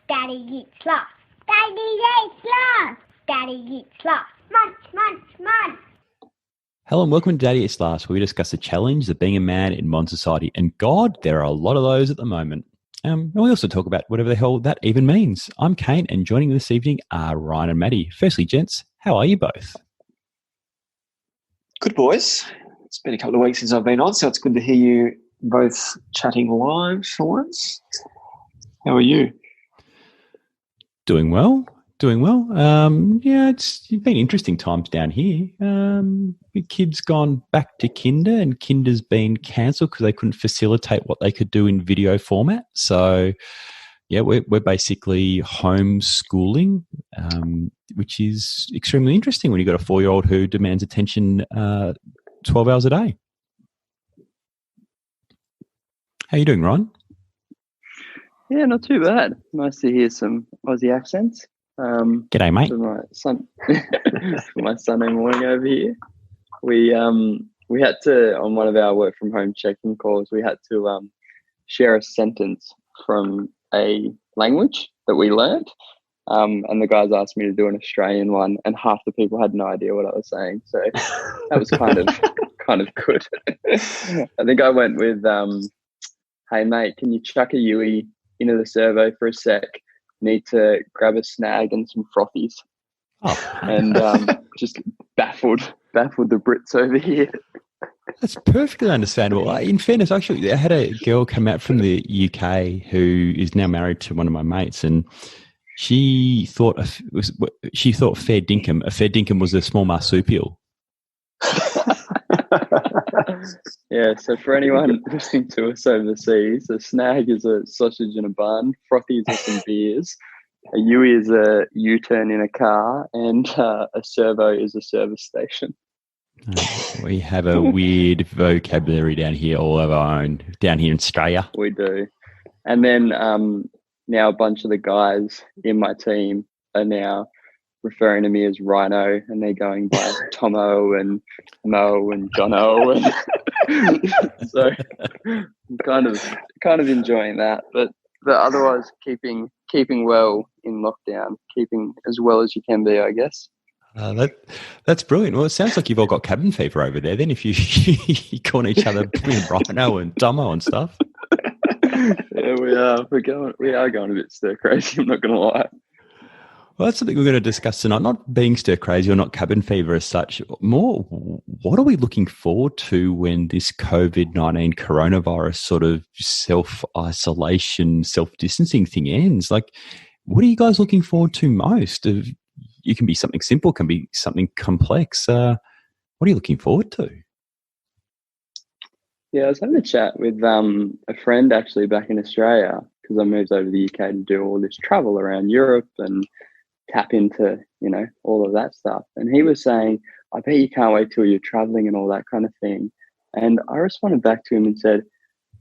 Daddy eats lots. Daddy eats lots. Daddy eats lots. Munch, munch, munch. Hello and welcome to Daddy Eats Last, where we discuss the challenge of being a man in modern society. And God, there are a lot of those at the moment. And we also talk about whatever the hell that even means. I'm Kane, and joining me this evening are Ryan and Maddie. Firstly, gents, how are you both? Good, boys. It's been a couple of weeks since I've been on, so it's good to hear you both chatting live for once. How are you? Doing well. It's been interesting times down here. The kids gone back to kinder, and kinder's been cancelled because they couldn't facilitate what they could do in video format. So, yeah, we're basically homeschooling, which is extremely interesting when you've got a 4-year-old who demands attention 12 hours a day. How you doing, Ron? Yeah, not too bad. Nice to hear some Aussie accents. G'day, mate. For my Sunday morning over here. We had to, on one of our work from home check-in calls, we had to share a sentence from a language that we learned. And the guys asked me to do an Australian one, and half the people had no idea what I was saying. So that was kind of good. I think I went with, hey mate, can you chuck a Yui into the servo for a sec? Need to grab a snag and some frothies. Oh. And just baffled the Brits over here. That's perfectly understandable. In fairness, actually, I had a girl come out from the UK who is now married to one of my mates, and she thought fair dinkum. A fair dinkum was a small marsupial. Yeah, so for anyone listening to us overseas, a snag is a sausage in a bun, frothies are some beers, a Yui is a U-turn in a car, and a servo is a service station. We have a weird vocabulary down here, all of our own, down here in Australia. We do. And then now a bunch of the guys in my team are now referring to me as Rhino, and they're going by Tomo and Mo and Jono, and so I'm kind of enjoying that. But otherwise, keeping well in lockdown, keeping as well as you can be, I guess. That's brilliant. Well, it sounds like you've all got cabin fever over there. Then, if you call each other Rhino and Tomo and stuff. Yeah, we are. We are going a bit stir crazy. I'm not going to lie. Well, that's something we're going to discuss tonight, not being stir crazy or not cabin fever as such. More, what are we looking forward to when this COVID-19 coronavirus sort of self-isolation, self-distancing thing ends? Like, what are you guys looking forward to most? It can be something simple, can be something complex. What are you looking forward to? Yeah, I was having a chat with a friend actually back in Australia, because I moved over to the UK to do all this travel around Europe and tap into, all of that stuff. And he was saying, I bet you can't wait till you're traveling and all that kind of thing. And I responded back to him and said,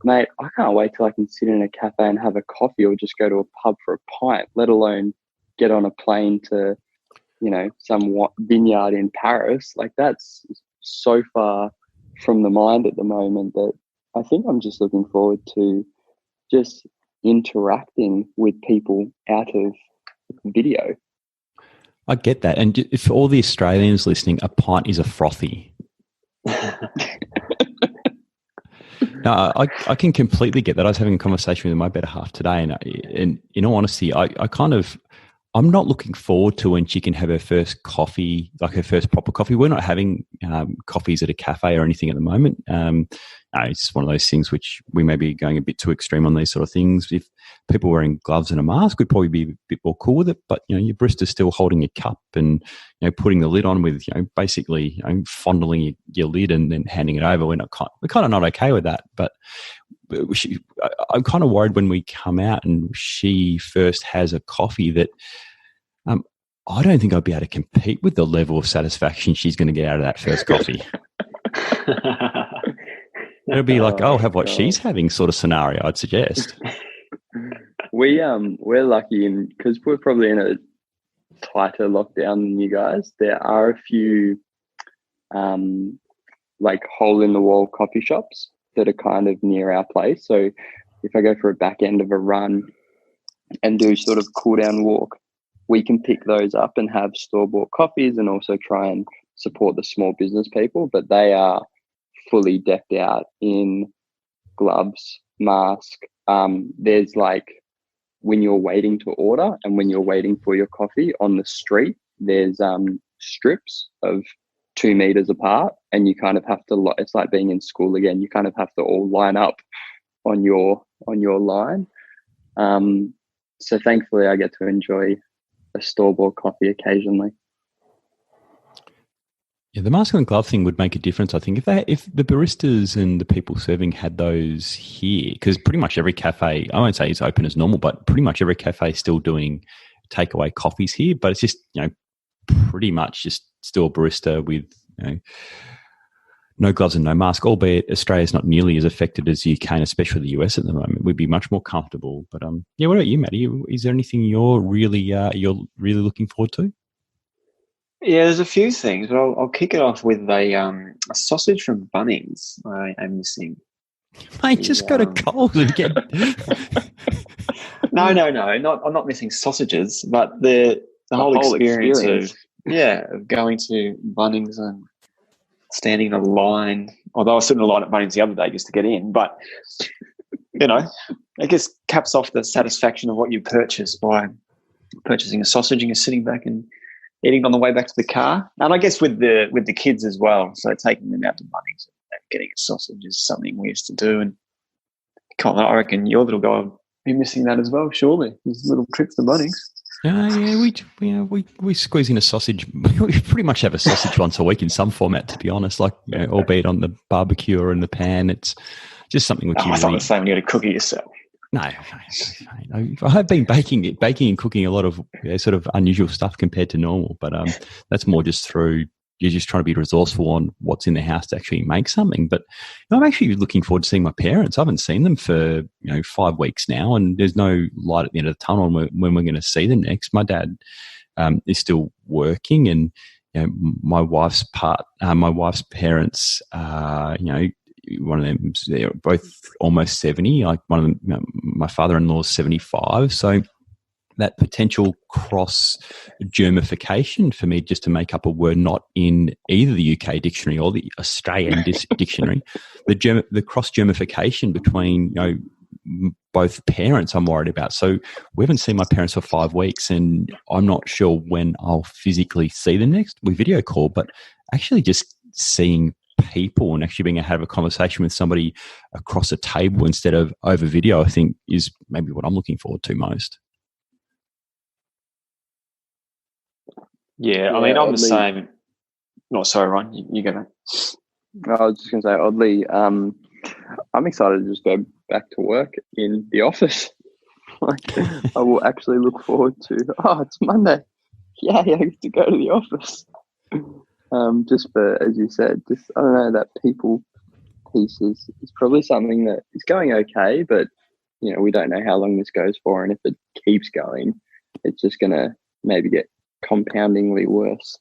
mate, I can't wait till I can sit in a cafe and have a coffee or just go to a pub for a pint, let alone get on a plane to, some vineyard in Paris. Like, that's so far from the mind at the moment that I think I'm just looking forward to just interacting with people out of video. I get that. And for all the Australians listening, a pint is a frothy. No, I can completely get that. I was having a conversation with my better half today, and in all honesty, I'm not looking forward to when she can have her first coffee, like her first proper coffee. We're not having coffees at a cafe or anything at the moment. It's one of those things which we may be going a bit too extreme on these sort of things. If people wearing gloves and a mask, we'd probably be a bit more cool with it. But, your barista's still holding a cup and, putting the lid on with, basically fondling your lid and then handing it over. We're kind of not okay with that. But I'm kind of worried when we come out and she first has a coffee that I don't think I'd be able to compete with the level of satisfaction she's going to get out of that first coffee. It'll be like, I'll have what she's having sort of scenario, I'd suggest. We're lucky because we're probably in a tighter lockdown than you guys. There are a few like hole in the wall coffee shops that are kind of near our place. So if I go for a back end of a run, and do sort of cool down walk, we can pick those up and have store-bought coffees and also try and support the small business people. But they are fully decked out in gloves, mask. There's like, when you're waiting to order and when you're waiting for your coffee on the street, there's strips of 2 meters apart, and you kind of have to, it's like being in school again. You kind of have to all line up on your line. So thankfully I get to enjoy a store-bought coffee occasionally. Yeah, the mask and glove thing would make a difference, I think, if the baristas and the people serving had those here, because pretty much every cafe, I won't say it's open as normal, but pretty much every cafe is still doing takeaway coffees here. But it's just, pretty much just still a barista with, no gloves and no mask, albeit Australia's not nearly as affected as the UK and especially the US at the moment. We'd be much more comfortable. But what about you, Matty? Is there anything you're really looking forward to? Yeah, there's a few things, but I'll kick it off with a sausage from Bunnings I'm missing. Mate, just go to Coles and get... No. I'm not missing sausages, but the whole experience of going to Bunnings and standing in a line. Although I was sitting in a line at Bunnings the other day just to get in, but I guess caps off the satisfaction of what you purchase by purchasing a sausage and you're sitting back and eating on the way back to the car. And I guess with the kids as well. So taking them out to Bunnings and getting a sausage is something we used to do. And Colin, I reckon your little guy will be missing that as well, surely. His little trips to Bunnings. We squeeze in a sausage. We pretty much have a sausage once a week in some format, to be honest. Like, albeit on the barbecue or in the pan, it's just something which you. It's not the same. You got to cook it yourself. No. I have been baking and cooking a lot of sort of unusual stuff compared to normal, but that's more just through you're just trying to be resourceful on what's in the house to actually make something. But I'm actually looking forward to seeing my parents. I haven't seen them for 5 weeks now, and there's no light at the end of the tunnel when we're going to see them next. My dad is still working, and my wife's parents, one of them, they're both almost 70. Like one of them, my father-in-law is 75. So that potential cross germification for me, just to make up a word not in either the UK dictionary or the Australian dictionary, the cross germification between both parents, I'm worried about. So we haven't seen my parents for 5 weeks, and I'm not sure when I'll physically see them next. We video call, but actually just seeing people and actually being able to have a conversation with somebody across a table instead of over video, I think is maybe what I'm looking forward to most. Yeah, I mean, I'm the same. No, sorry, Ron, you go. I was just going to say, oddly, I'm excited to just go back to work in the office. I will actually look forward to, it's Monday. Yeah, I get to go to the office. Just for, as you said, I don't know, that people piece is probably something that is going okay, but, we don't know how long this goes for. And if it keeps going, it's just going to maybe get compoundingly worse.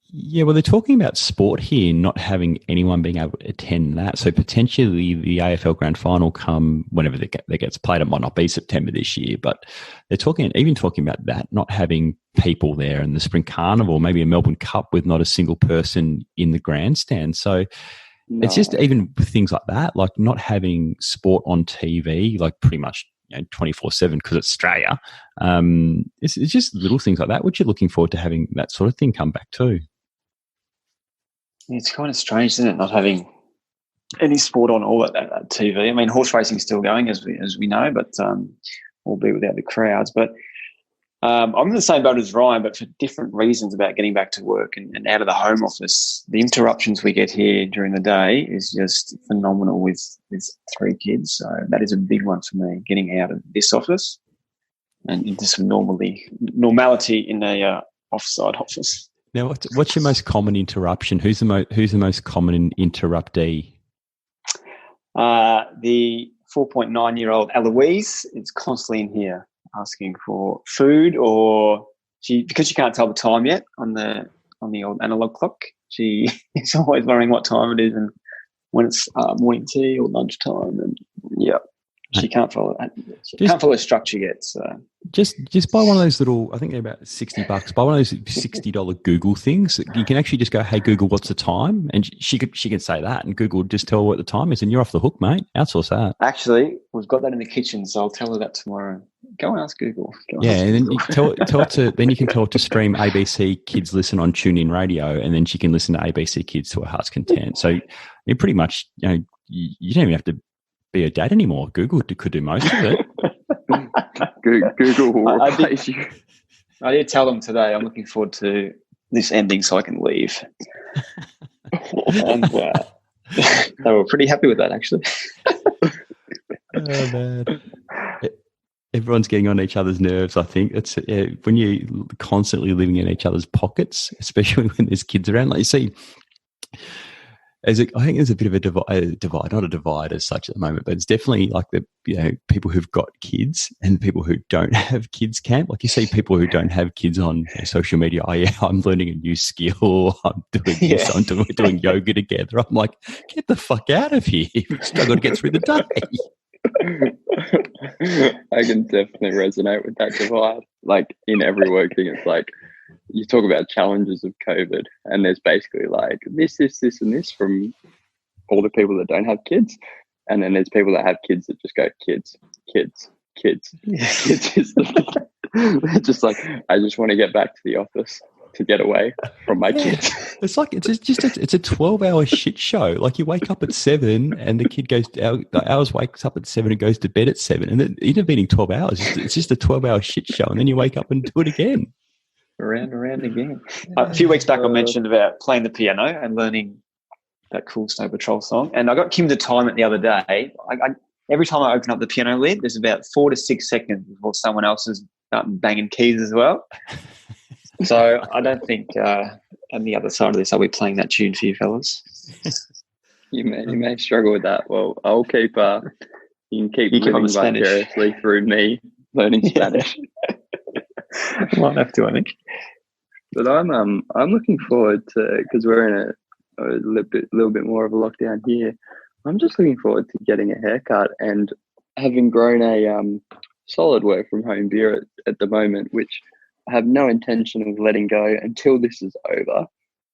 Yeah, well, they're talking about sport here, not having anyone being able to attend that. So potentially the AFL Grand Final come whenever that gets played. It might not be September this year, but they're talking about that, not having people there, and the Spring Carnival, maybe a Melbourne Cup with not a single person in the grandstand. So it's just even things like that, like not having sport on TV, like pretty much 24/7 because it's Australia. It's just little things like that, which you're looking forward to having that sort of thing come back too. It's kind of strange, isn't it, not having any sport on all that TV. I mean, horse racing is still going, as we know, but albeit without the crowds. But I'm in the same boat as Ryan, but for different reasons about getting back to work and out of the home office. The interruptions we get here during the day is just phenomenal with 3 kids. So that is a big one for me, getting out of this office and into some normality in a offside office. Now, what's your most common interruption? Who's the most common interruptee? The 4.9-year-old Eloise is constantly in here asking for food, or because she can't tell the time yet on the old analog clock. She is always worrying what time it is and when it's morning tea or lunchtime. And yeah, She can't follow that. She can't follow structure yet. So just buy one of those little. I think they're about $60. Buy one of those $60 Google things. You can actually just go, "Hey Google, what's the time?" And she can say that, and Google will just tell her what the time is, and you're off the hook, mate. Outsource that. actually, we've got that in the kitchen, so I'll tell her that tomorrow. Go and ask Google. And then you tell it to then you can tell it to stream ABC Kids Listen on TuneIn Radio, and then she can listen to ABC Kids to her heart's content. So you pretty much, you don't even have to be a dad anymore. Google could do most of it. Google will replace you. I did tell them today I'm looking forward to this ending so I can leave. And they were pretty happy with that, actually. Oh, man. Everyone's getting on each other's nerves, I think. It's when you're constantly living in each other's pockets, especially when there's kids around. Like you see, I think there's a bit of a divide, not a divide as such at the moment, but it's definitely like people who've got kids and people who don't have kids camp. Like you see people who don't have kids on social media. Oh yeah, I'm learning a new skill. I'm doing this. I'm doing yoga together. I'm like, get the fuck out of here. You've struggled to get through the day. I can definitely resonate with that divide. Like in every work thing, it's like you talk about challenges of COVID, and there's basically like this, and this from all the people that don't have kids, and then there's people that have kids that just go kids. Kids is they're just like, I just want to get back to the office to get away from my kids. It's like it's a 12-hour shit show. Like you wake up at 7 and the kid ours wakes up at 7 and goes to bed at 7, and then intervening 12 hours, it's just a 12-hour shit show, and then you wake up and do it again. Around again. A few weeks back I mentioned about playing the piano and learning that cool Snow Patrol song, and I got Kim to time it the other day. Every time I open up the piano lid, there's about 4 to 6 seconds before someone else is banging keys as well. So I don't think on the other side of this I'll be playing that tune for you fellas. You may struggle with that. Well, I'll keep you can keep living vicariously through me learning Spanish. Might have to, I think. But I'm looking forward to, because we're in a little bit more of a lockdown here. I'm just looking forward to getting a haircut and having grown a solid work from home beard at the moment, which I have no intention of letting go until this is over.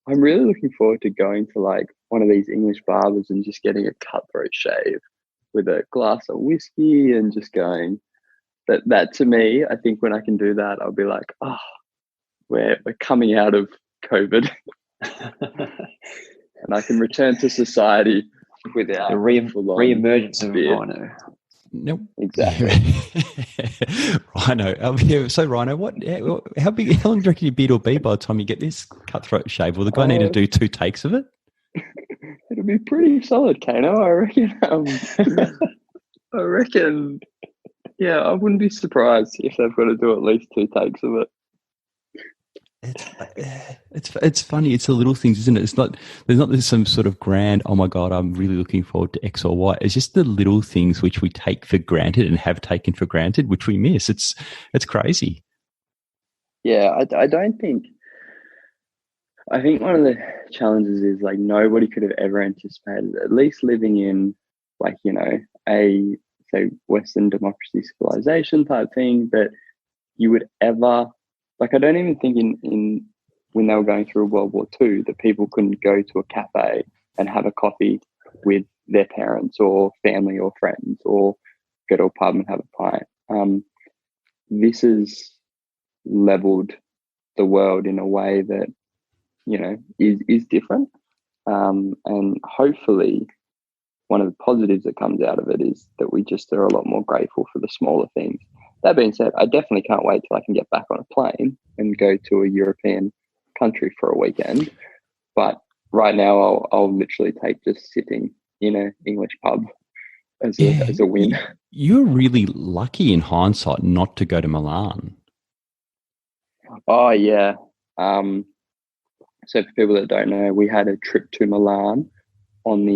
I'm really looking forward to going to like one of these English barbers and just getting a cutthroat shave with a glass of whiskey and just going. That to me, I think when I can do that, I'll be like, oh, we're coming out of COVID, and I can return to society without the re-emergence of Rhino. Nope, exactly. Rhino. So Rhino, how long do you reckon your beard will be by the time you get this cutthroat shave? Will the guy need to do 2 takes of it? It'll be pretty solid, Kano. I reckon. Yeah, I wouldn't be surprised if they've got to do at least 2 takes of it. It's funny. It's the little things, isn't it? There's not some sort of grand, oh my God, I'm really looking forward to X or Y. It's just the little things which we take for granted and have taken for granted, which we miss. It's crazy. Yeah, I think one of the challenges is like nobody could have ever anticipated, at least living in like, a say Western democracy civilization type thing, that you would ever, like, I don't even think in when they were going through World War II that people couldn't go to a cafe and have a coffee with their parents or family or friends, or go to a pub and have a pint. This has leveled the world in a way that, is different. And hopefully one of the positives that comes out of it is that we just are a lot more grateful for the smaller things. That being said, I definitely can't wait till I can get back on a plane and go to a European country for a weekend. But right now, I'll literally take just sitting in an English pub as a win. You're really lucky in hindsight not to go to Milan. Oh, yeah. So for people that don't know, we had a trip to Milan on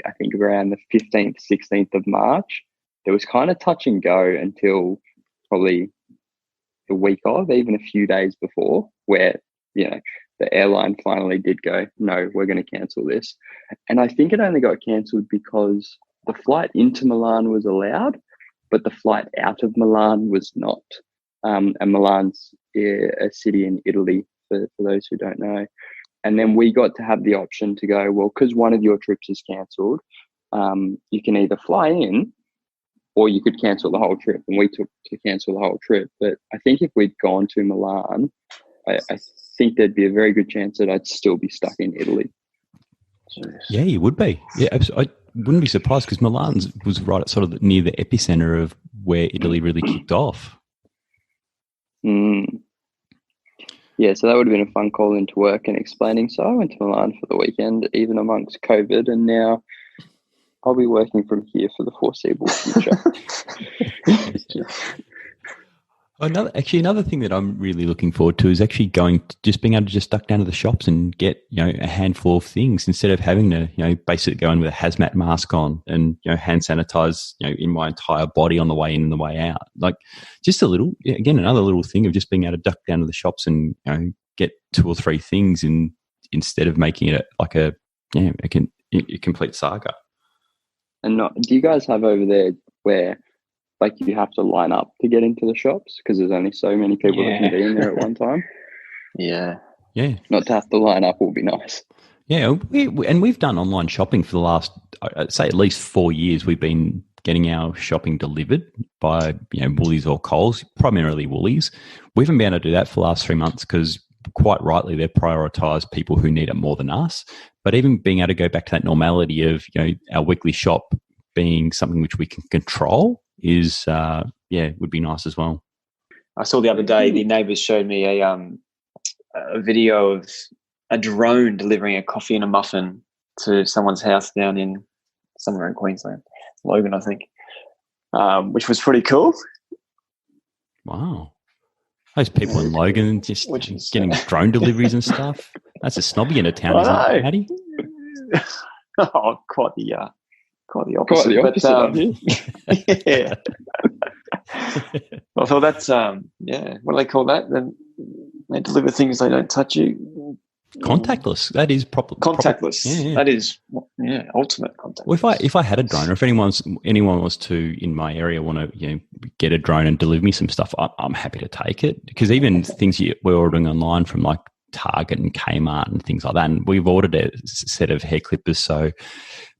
I think around the 15th, 16th of March. It was kind of touch and go until probably the week of, even a few days before, where, the airline finally did go, no, we're going to cancel this. And I think it only got cancelled because the flight into Milan was allowed, but the flight out of Milan was not. And Milan's a city in Italy, for those who don't know. And then we got to have the option to go, well, because one of your trips is cancelled, you can either fly in or you could cancel the whole trip. And we took to cancel the whole trip. But I think if we'd gone to Milan, I think there'd be a very good chance that I'd still be stuck in Italy. Yeah, you would be. Yeah, I wouldn't be surprised because Milan was right at sort of near the epicenter of where Italy really kicked off. Yeah, so that would have been a fun call into work and explaining. So I went to Milan for the weekend, even amongst COVID, and now I'll be working from here for the foreseeable future. Another thing that I'm really looking forward to is actually just being able to just duck down to the shops and get, a handful of things instead of having to, basically go in with a hazmat mask on and, hand sanitize, in my entire body on the way in and the way out. Like just another little thing of just being able to duck down to the shops and, get 2 or 3 things instead of making it like a complete saga. And do you guys have over there where like you have to line up to get into the shops because there's only so many people that can be in there at one time? Yeah. Not to have to line up will be nice. Yeah, we've done online shopping for the last, I'd say, at least 4 years. We've been getting our shopping delivered by Woolies or Coles, primarily Woolies. We haven't been able to do that for the last 3 months because quite rightly they've prioritised people who need it more than us. But even being able to go back to that normality of our weekly shop being something which we can control is would be nice as well. I saw the other day the neighbours showed me a video of a drone delivering a coffee and a muffin to someone's house down in somewhere in Queensland, Logan, I think, which was pretty cool. Wow, those people in Logan just getting drone deliveries and stuff. That's a snobby end of town, isn't it, Matty? Oh, quite the opposite. Quite the opposite, yeah. I thought that's what do they call that? Then they deliver things, they don't touch you. Contactless. That is proper. Contactless. Yeah. That is ultimate contactless. Well, if I had a drone, or if anyone was to in my area want to get a drone and deliver me some stuff, I'm happy to take it because even things we're ordering online from like Target and Kmart and things like that, and we've ordered a set of hair clippers so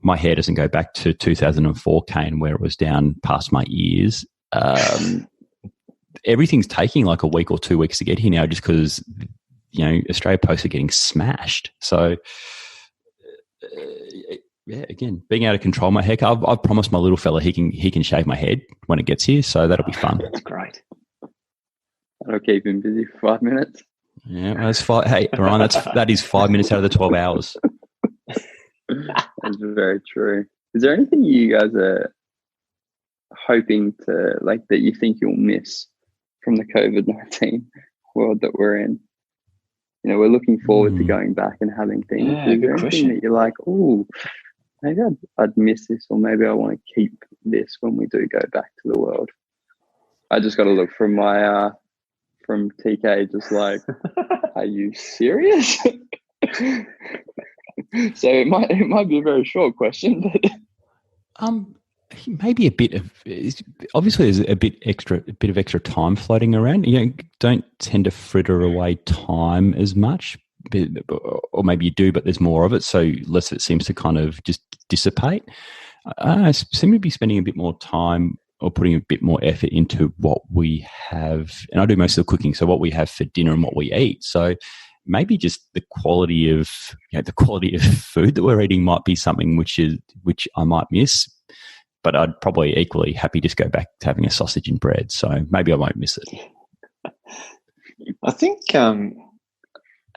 my hair doesn't go back to 2004 cane where it was down past my ears. Everything's taking like a week or 2 weeks to get here now just because Australia Post are getting smashed. So again, being able to control my haircut, I've promised my little fella he can shave my head when it gets here, so that'll be fun. That's great. That'll keep him busy for 5 minutes. Yeah, that's 5. Hey, Ryan, that is 5 minutes out of the 12 hours. That's very true. Is there anything you guys are hoping to like that you think you'll miss from the COVID-19 world that we're in? We're looking forward to going back and having things. Yeah, is there anything that you're like, oh, maybe I'd miss this, or maybe I want to keep this when we do go back to the world? I just got to look from my from TK, just like, are you serious? So it might be a very short question, but maybe a bit of, obviously there's a bit of extra time floating around. Don't tend to fritter away time as much, or maybe you do, but there's more of it, so less of it seems to kind of just dissipate. I seem to be spending a bit more time or putting a bit more effort into what we have, and I do most of the cooking, so what we have for dinner and what we eat. So maybe just the quality of food that we're eating might be something which I might miss, but I'd probably equally happy just go back to having a sausage and bread. So maybe I won't miss it. I think, and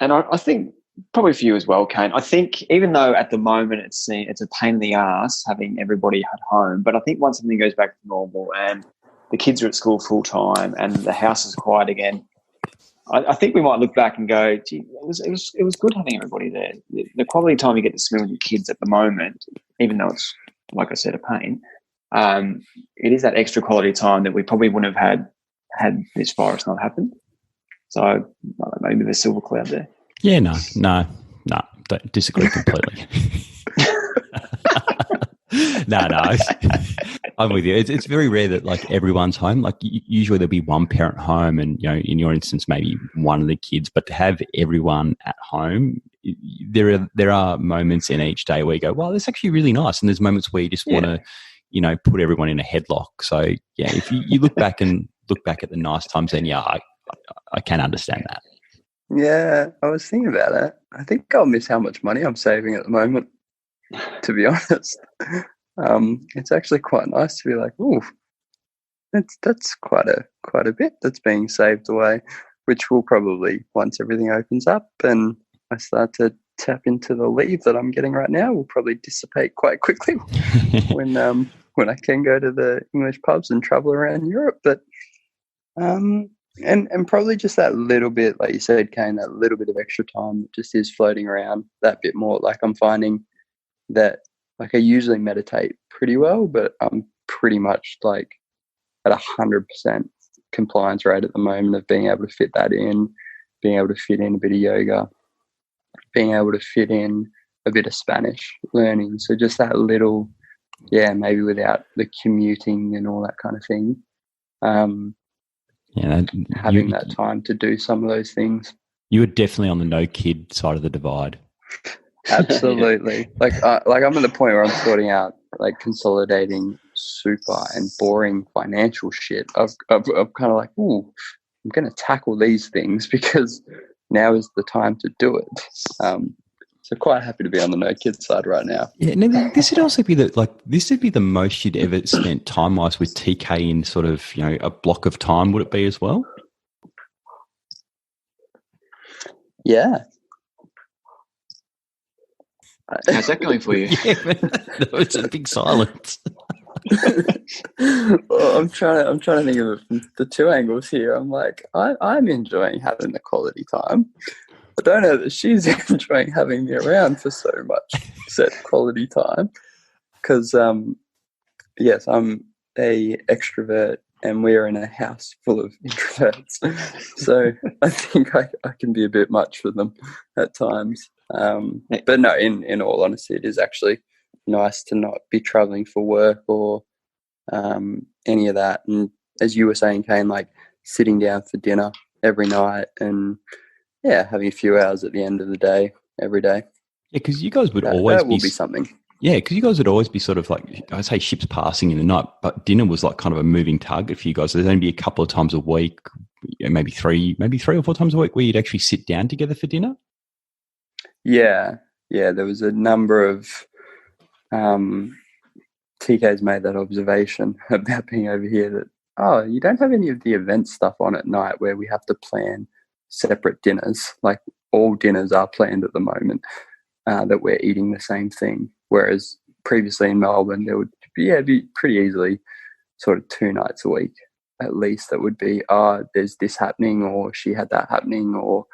I think probably for you as well, Kane. I think even though at the moment it's a pain in the ass having everybody at home, but I think once something goes back to normal and the kids are at school full time and the house is quiet again, I think we might look back and go, gee, it was good having everybody there. The quality time you get to spend with your kids at the moment, even though it's, like I said, a pain, it is that extra quality time that we probably wouldn't have had this virus not happened. So maybe there's silver cloud there. Yeah, no, don't disagree completely. No. I'm with you. It's very rare that like everyone's home. Like usually there'll be one parent home, and in your instance, maybe one of the kids. But to have everyone at home, there are moments in each day where you go, "Well, that's actually really nice," and there's moments where you just want to, put everyone in a headlock. So yeah, if you look back at the nice times, then I can understand that. Yeah, I was thinking about it. I think I'll miss how much money I'm saving at the moment, to be honest. It's actually quite nice to be like, ooh, that's quite a bit that's being saved away, which will probably, once everything opens up and I start to tap into the leave that I'm getting right now, will probably dissipate quite quickly when I can go to the English pubs and travel around Europe. But and probably just that little bit, like you said, Kane, that little bit of extra time that just is floating around that bit more. Like I'm finding that like I usually meditate pretty well, but I'm pretty much like at 100% compliance rate at the moment of being able to fit that in, being able to fit in a bit of yoga, being able to fit in a bit of Spanish learning. So just that little, maybe without the commuting and all that kind of thing. Having that time to do some of those things. You were definitely on the no kid side of the divide. Absolutely. Like I'm at the point where I'm sorting out like consolidating super and boring financial shit. I'm kind of like, ooh, I'm going to tackle these things because now is the time to do it. So quite happy to be on the no kid side right now. Yeah, now this would also be the most you'd ever spent time wise with TK in sort of a block of time. Would it be as well? Yeah. How's that going for you? Yeah, it's a big silence. Well, I'm trying to think of the two angles here. I'm like, I'm enjoying having the quality time. I don't know that she's enjoying having me around for so much set quality time because, yes, I'm a extrovert and we're in a house full of introverts. So I think I can be a bit much for them at times. But no, in all honesty, it is actually nice to not be traveling for work or any of that. And as you were saying, Kane, like sitting down for dinner every night and having a few hours at the end of the day, every day. Yeah, because you guys would always that will be something. Yeah, because you guys would always be sort of like, I say ships passing in the night, but dinner was like kind of a moving target for you guys. There's only be a couple of times a week, maybe three or four times a week where you'd actually sit down together for dinner. Yeah. There was a number of TK's made that observation about being over here that, you don't have any of the event stuff on at night where we have to plan separate dinners. Like all dinners are planned at the moment, that we're eating the same thing. Whereas previously in Melbourne, there would be pretty easily sort of 2 nights a week at least that would be, there's this happening or she had that happening or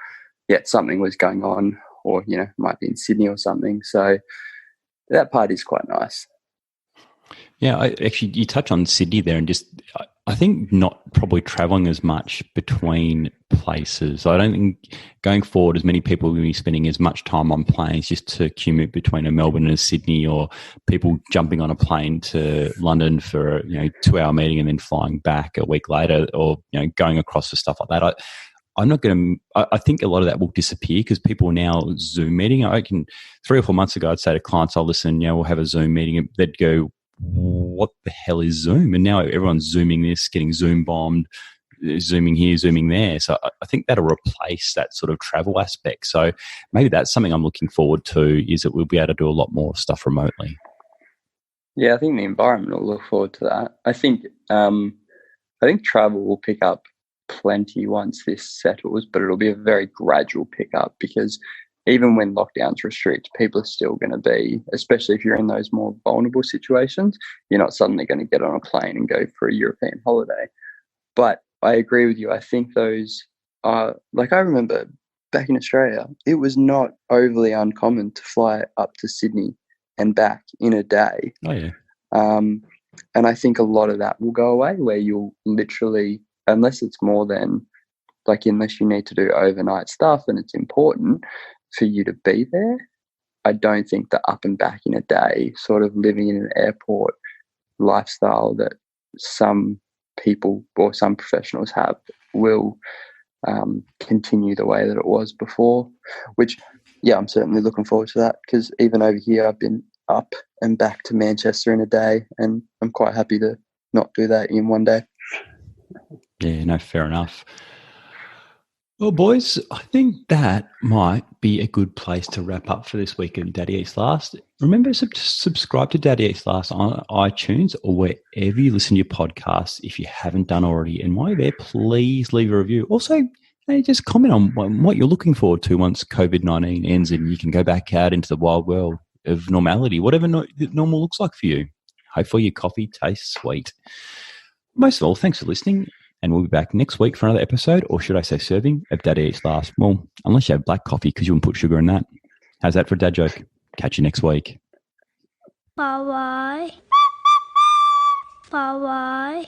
something was going on or, might be in Sydney or something. So that part is quite nice. Yeah, you touch on Sydney there and just, I think not probably travelling as much between places. I don't think going forward as many people will be spending as much time on planes just to commute between a Melbourne and a Sydney, or people jumping on a plane to London for a 2-hour meeting and then flying back a week later, or going across for stuff like that. I think a lot of that will disappear because people are now Zoom meeting. I reckon 3 or 4 months ago, I'd say to clients, listen, we'll have a Zoom meeting. And they'd go, what the hell is Zoom? And now everyone's Zooming this, getting Zoom bombed, Zooming here, Zooming there. So I think that'll replace that sort of travel aspect. So maybe that's something I'm looking forward to, is that we'll be able to do a lot more stuff remotely. Yeah, I think the environment will look forward to that. I think travel will pick up plenty once this settles, but it'll be a very gradual pickup because even when lockdowns restrict, people are still going to be, especially if you're in those more vulnerable situations, you're not suddenly going to get on a plane and go for a European holiday. But I agree with you. I think those are, like, I remember back in Australia, it was not overly uncommon to fly up to Sydney and back in a day. Oh, yeah. And I think a lot of that will go away, where you'll literally, unless it's more than, like, unless you need to do overnight stuff and it's important for you to be there, I don't think the up and back in a day, sort of living in an airport lifestyle that some people or some professionals have will continue the way that it was before, which, yeah, I'm certainly looking forward to that, because even over here I've been up and back to Manchester in a day, and I'm quite happy to not do that in one day. Yeah, no, fair enough. Well, boys, I think that might be a good place to wrap up for this week of Daddy Eats Last. Remember to subscribe to Daddy Eats Last on iTunes or wherever you listen to your podcasts if you haven't done already. And while you're there, please leave a review. Also, just comment on what you're looking forward to once COVID-19 ends and you can go back out into the wild world of normality, whatever normal looks like for you. Hopefully your coffee tastes sweet. Most of all, thanks for listening. And we'll be back next week for another episode, or should I say serving, of Daddy Eats Last. Well, unless you have black coffee because you wouldn't put sugar in that. How's that for a dad joke? Catch you next week. Bye-bye. Bye-bye.